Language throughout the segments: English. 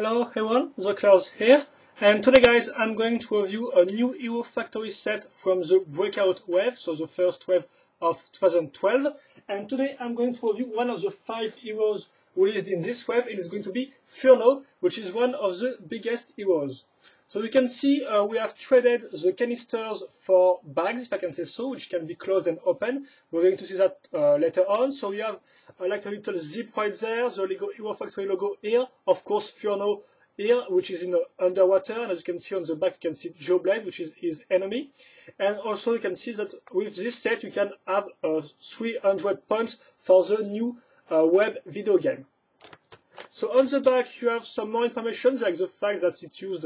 Hello everyone, the Klaus here, and today guys I'm going to review a new Hero Factory set from the Breakout wave, so the first wave of 2012, and today I'm going to review one of the 5 heroes released in this wave. It is going to be Furno, which is one of the biggest heroes. So you can see we have traded the canisters for bags, if I can say so, which can be closed and open. We're going to see that later on. So we have like a little zip right there, the Lego Hero Factory logo here, of course Furno here, which is in underwater, and as you can see on the back you can see Joe Blade, which is his enemy. And also you can see that with this set you can have 300 points for the new web video game. So on the back you have some more information, like the fact that it used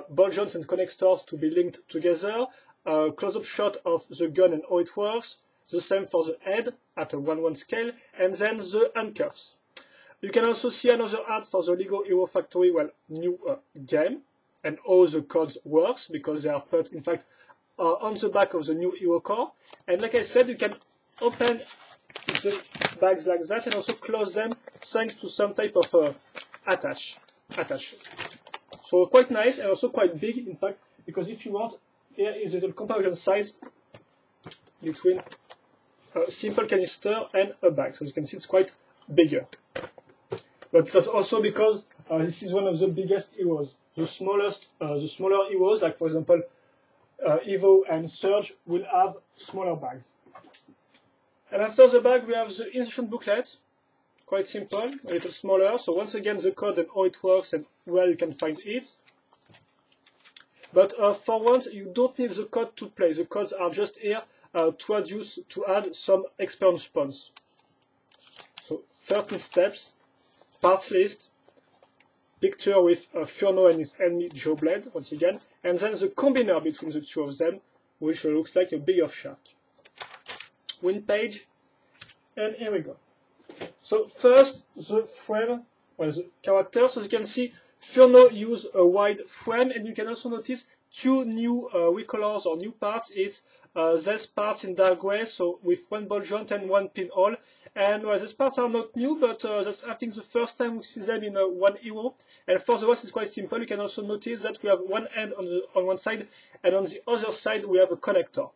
ball joints and connectors to be linked together, a close-up shot of the gun and how it works, the same for the head at a 1:1 scale, and then the handcuffs. You can also see another ad for the Lego Hero Factory new game and how the codes works, because they are put in fact on the back of the new Hero core. And like I said, you can open the bags like that and also close them thanks to some type of attach. So quite nice and also quite big in fact, because if you want, here is a little comparison size between a simple canister and a bag. So you can see it's quite bigger. But that's also because this is one of the biggest heroes. The smaller heroes, like for example Evo and Surge, will have smaller bags. And after the bag we have the instruction booklet, quite simple, a little smaller. So once again the code and how it works and where you can find it. But for once you don't need the code to play. The codes are just here to add some experience points. So 13 steps, parts list, picture with Furno and his enemy Joe Blade once again, and then the combiner between the two of them, which looks like a bigger shark. Win page, and here we go. So first the frame, the character. So you can see Furno use a wide frame, and you can also notice two new recolors or new parts. It's these parts in dark gray, so with one ball joint and one pinhole. And these parts are not new, but that's I think the first time we see them in one hero. And for the rest it's quite simple. You can also notice that we have one end on one side, and on the other side we have a connector.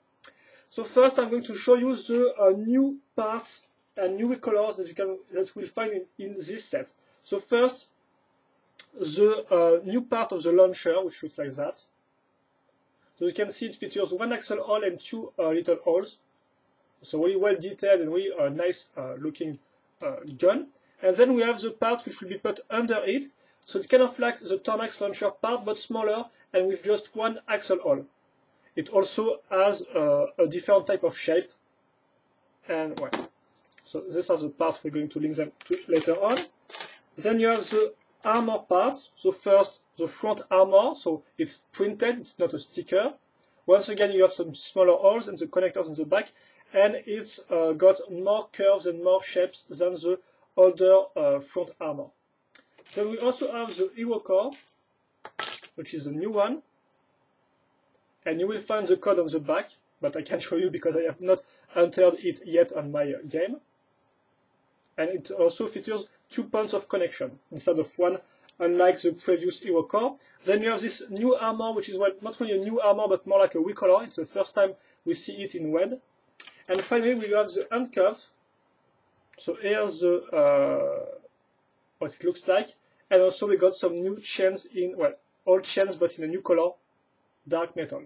So first I'm going to show you the new parts and new colors that we'll find in this set. So first, the new part of the launcher, which looks like that. So you can see it features one axle hole and two little holes. So really well detailed and really nice looking gun. And then we have the part which will be put under it. So it's kind of like the Tornax launcher part, but smaller and with just one axle hole. It also has a different type of shape, and so these are the parts we're going to link them to later on. Then you have the armor parts. So first, the front armor, so it's printed, it's not a sticker. Once again, you have some smaller holes and the connectors on the back, and it's got more curves and more shapes than the older front armor. Then we also have the Hero core, which is the new one. And you will find the code on the back, but I can't show you because I have not entered it yet on my game. And it also features 2 points of connection instead of one, unlike the previous Hero core. Then you have this new armor, which is not really a new armor, but more like a recolor. It's the first time we see it in red. And finally, we have the handcuffs. So here's what it looks like. And also we got some new chains in, old chains, but in a new color, dark metal.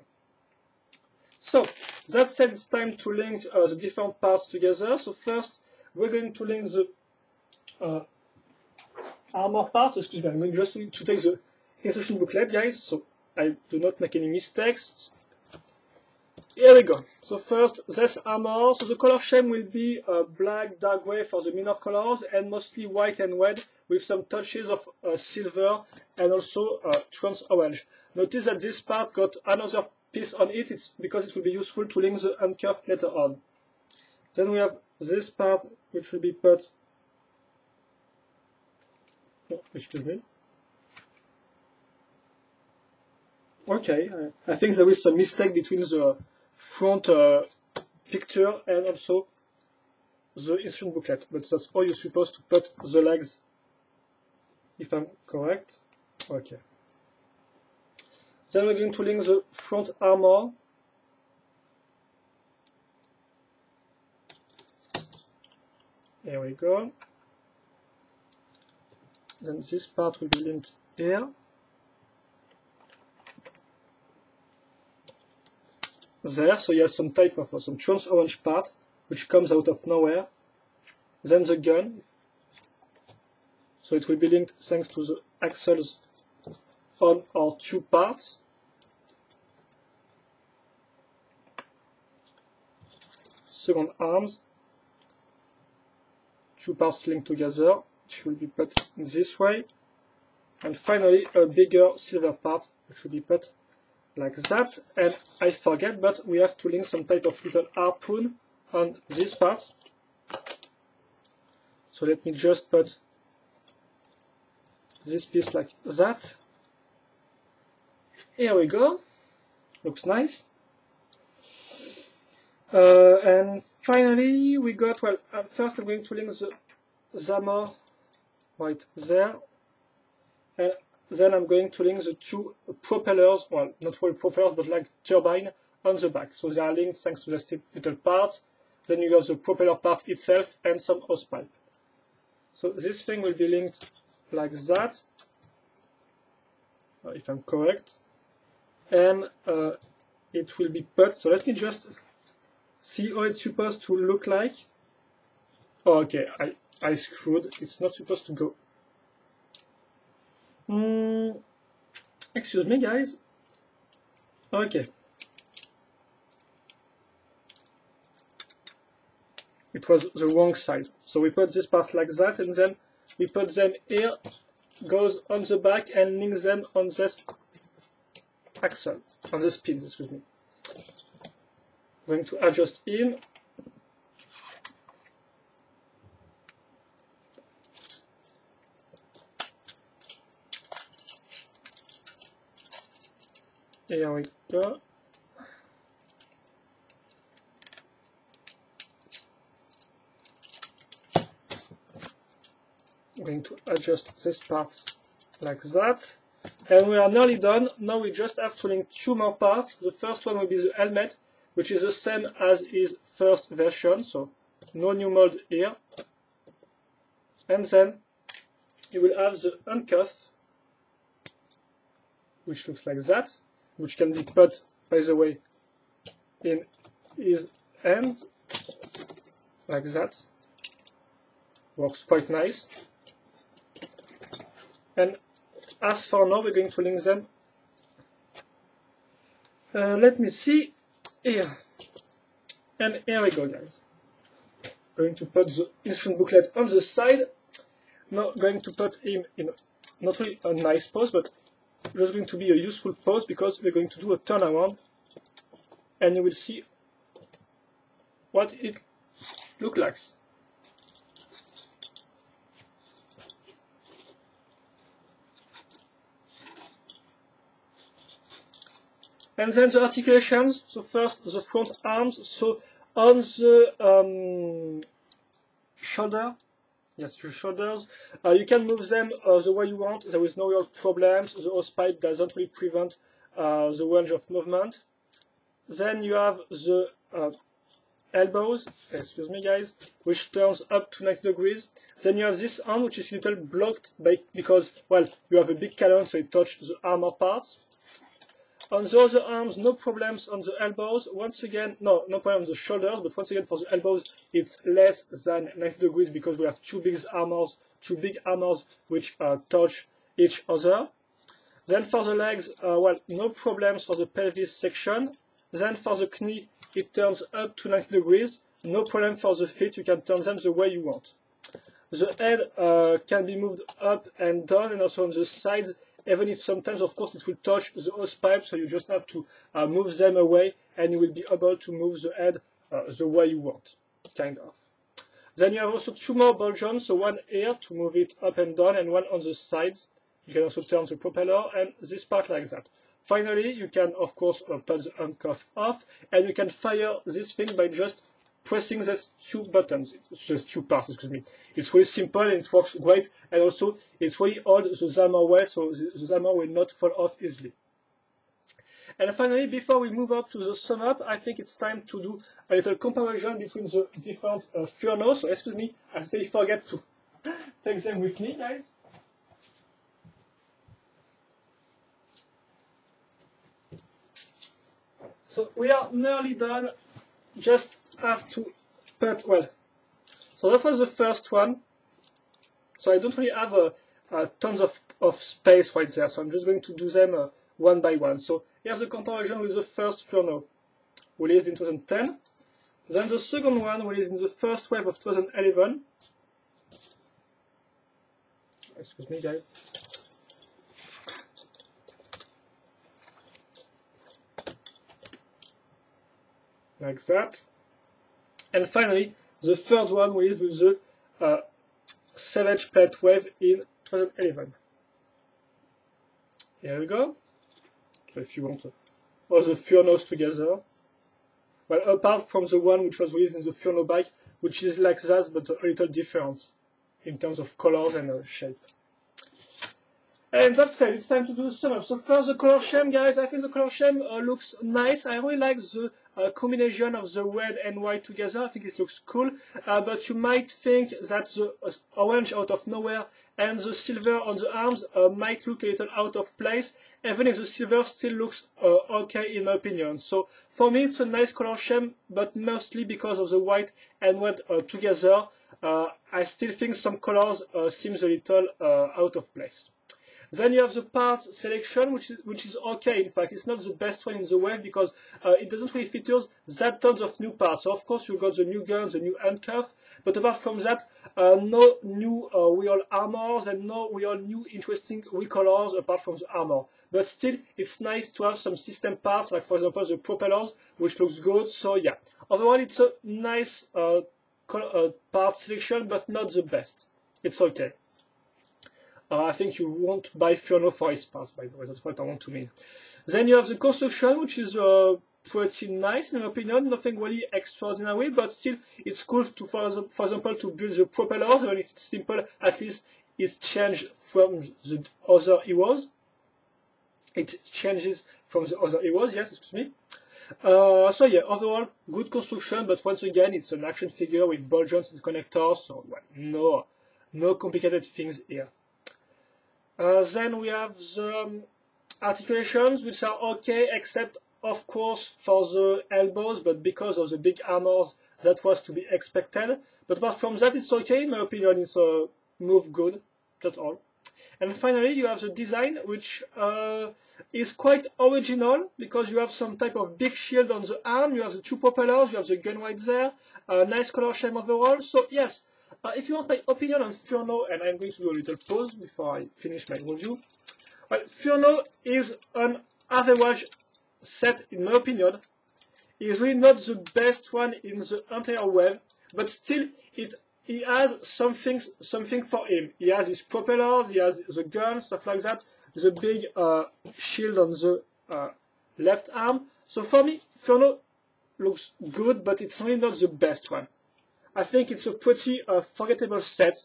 So that said, it's time to link the different parts together. So first we're going to link the armor parts. Excuse me, I'm going just to take the instruction booklet, guys, so I do not make any mistakes. Here we go. So first, this armor. So the color scheme will be black, dark gray for the minor colors, and mostly white and red with some touches of silver and also trans orange. Notice that this part got another piece on it. It's because it will be useful to link the handcuff later on. Then we have this part which will be put. Oh, excuse me. Okay, I think there is some mistake between the front picture and also the instruction booklet, but that's how you're supposed to put the legs, if I'm correct. Okay. Then we're going to link the front armor. Here we go. Then this part will be linked here. There, so you have some type of some trans orange part which comes out of nowhere. Then the gun. So it will be linked thanks to the axles on our two parts. Second arms. Two parts linked together, which will be put this way. And finally a bigger silver part which will be put like that. And I forget, but we have to link some type of little harpoon on this part. So let me just put this piece like that. Here we go. Looks nice. And finally we got, well, first I'm going to link the Zamor right there. And then I'm going to link the two propellers, well, not full propellers, but like turbine on the back. So they are linked thanks to the little parts. Then you got the propeller part itself and some hose pipe. So this thing will be linked like that, if I'm correct. And it will be put, so let me just see how it's supposed to look like. Oh, okay, I screwed, it's not supposed to go. Excuse me, guys. Okay. It was the wrong side. So we put this part like that, and then we put them here, goes on the back, and link them on this axle, on the pins, excuse me. I'm going to adjust in. Here we go. I'm going to adjust this part like that. And we are nearly done. Now we just have to link two more parts. The first one will be the helmet, which is the same as his first version, so no new mold here. And then you will have the handcuff, which looks like that, which can be put, by the way, in his hand, like that. Works quite nice. And as for now, we're going to link them. Let me see here. And here we go, guys. Going to put the instruction booklet on the side. Now going to put him in not really a nice pose, but just going to be a useful pose, because we're going to do a turnaround and you will see what it looks like. And then the articulations. So first the front arms. So on the shoulder, yes, your shoulders, you can move them the way you want. There is no real problems. The hose pipe doesn't really prevent the range of movement. Then you have the elbows, excuse me guys, which turns up to 90 degrees. Then you have this arm, which is a little blocked because, well, you have a big cannon, so it touches the armor parts. On the other arms, no problems on the elbows. Once again, no problem on the shoulders, but once again for the elbows, it's less than 90 degrees because we have two big armors which touch each other. Then for the legs, well, no problems for the pelvis section. Then for the knee, it turns up to 90 degrees. No problem for the feet, you can turn them the way you want. The head can be moved up and down, and also on the sides, even if sometimes, of course, it will touch the hose pipe, so you just have to move them away, and you will be able to move the head the way you want, kind of. Then you have also two more ball joints, so one here to move it up and down, and one on the sides. You can also turn the propeller, and this part like that. Finally, you can, of course, put the handcuff off, and you can fire this thing by just pressing these two buttons, just two parts, excuse me. It's really simple and it works great, and also it's really old the Zalmar well, so the Zalmar will not fall off easily. And finally, before we move up to the sum up, I think it's time to do a little comparison between the different Furno. So excuse me, I totally forget to take them with me, guys. So we are nearly done. Just have to put, well, so that was the first one. So I don't really have tons of space right there, so I'm just going to do them one by one. So here's the comparison with the first Furno, released in 2010. Then the second one, released in the first wave of 2011. Excuse me, guys. Like that. And finally, the third one released with the Savage Pet Wave in 2011. Here we go. So if you want all the Furnos together. Well, apart from the one which was released in the Furno bike, which is like that, but a little different in terms of colors and shape. And that's it, it's time to do the sum up. So first the color scheme, guys. I think the color scheme looks nice. I really like the combination of the red and white together. I think it looks cool. But you might think that the orange out of nowhere and the silver on the arms might look a little out of place, even if the silver still looks okay in my opinion. So for me it's a nice color scheme, but mostly because of the white and red together. I still think some colors seems a little out of place. Then you have the parts selection, which is okay. In fact, it's not the best one in the wave because it doesn't really feature that tons of new parts. So of course you got the new guns, the new handcuff, but apart from that, no new real armors and no real new interesting recolors apart from the armor. But still, it's nice to have some system parts, like for example the propellers, which looks good. So yeah, overall it's a nice part selection, but not the best. It's okay. I think you won't buy Furno for its parts, by the way, that's what I want to mean. Then you have the construction, which is pretty nice in my opinion, nothing really extraordinary, but still it's cool to, for example, to build the propellers, even if it's simple, at least it's changed from the other heroes. It changes from the other heroes, yes, excuse me. So yeah, overall, good construction, but once again, it's an action figure with ball joints and connectors, so well, no complicated things here. Then we have the articulations, which are okay, except of course for the elbows, but because of the big armors, that was to be expected. But apart from that, it's okay, in my opinion, it's a move good, that's all. And finally, you have the design, which is quite original, because you have some type of big shield on the arm, you have the two propellers, you have the gun right there, nice color scheme overall, so yes. If you want my opinion on Furno, and I'm going to do a little pause before I finish my review. Well, Furno is an average set, in my opinion. It is really not the best one in the entire wave, but still, he has something for him. He has his propellers, he has the gun, stuff like that, the big shield on the left arm. So for me, Furno looks good, but it's really not the best one. I think it's a pretty forgettable set,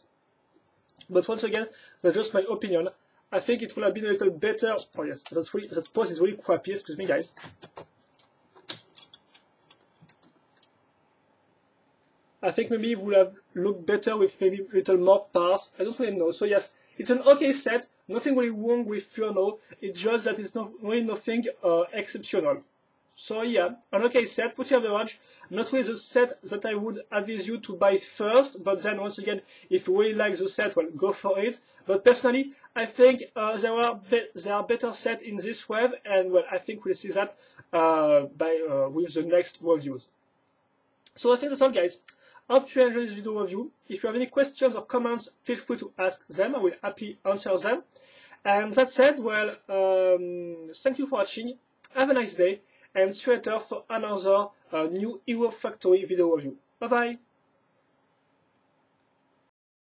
but once again, that's just my opinion. I think it would have been a little better. Oh yes, that pose is really crappy. Excuse me, guys. I think maybe it would have looked better with maybe a little more parts. I don't really know. So yes, it's an okay set. Nothing really wrong with Furno. It's just that it's not really nothing exceptional. So yeah, an okay set, pretty average. Not really the set that I would advise you to buy first, but then once again, if you really like the set, well, go for it. But personally, I think there are better sets in this wave, and well, I think we'll see that with the next reviews. So I think that's all, guys. Hope you enjoyed this video review. If you have any questions or comments, feel free to ask them. I will happily answer them. And that said, well, thank you for watching. Have a nice day. And see you later for another new Hero Factory video review. Bye bye!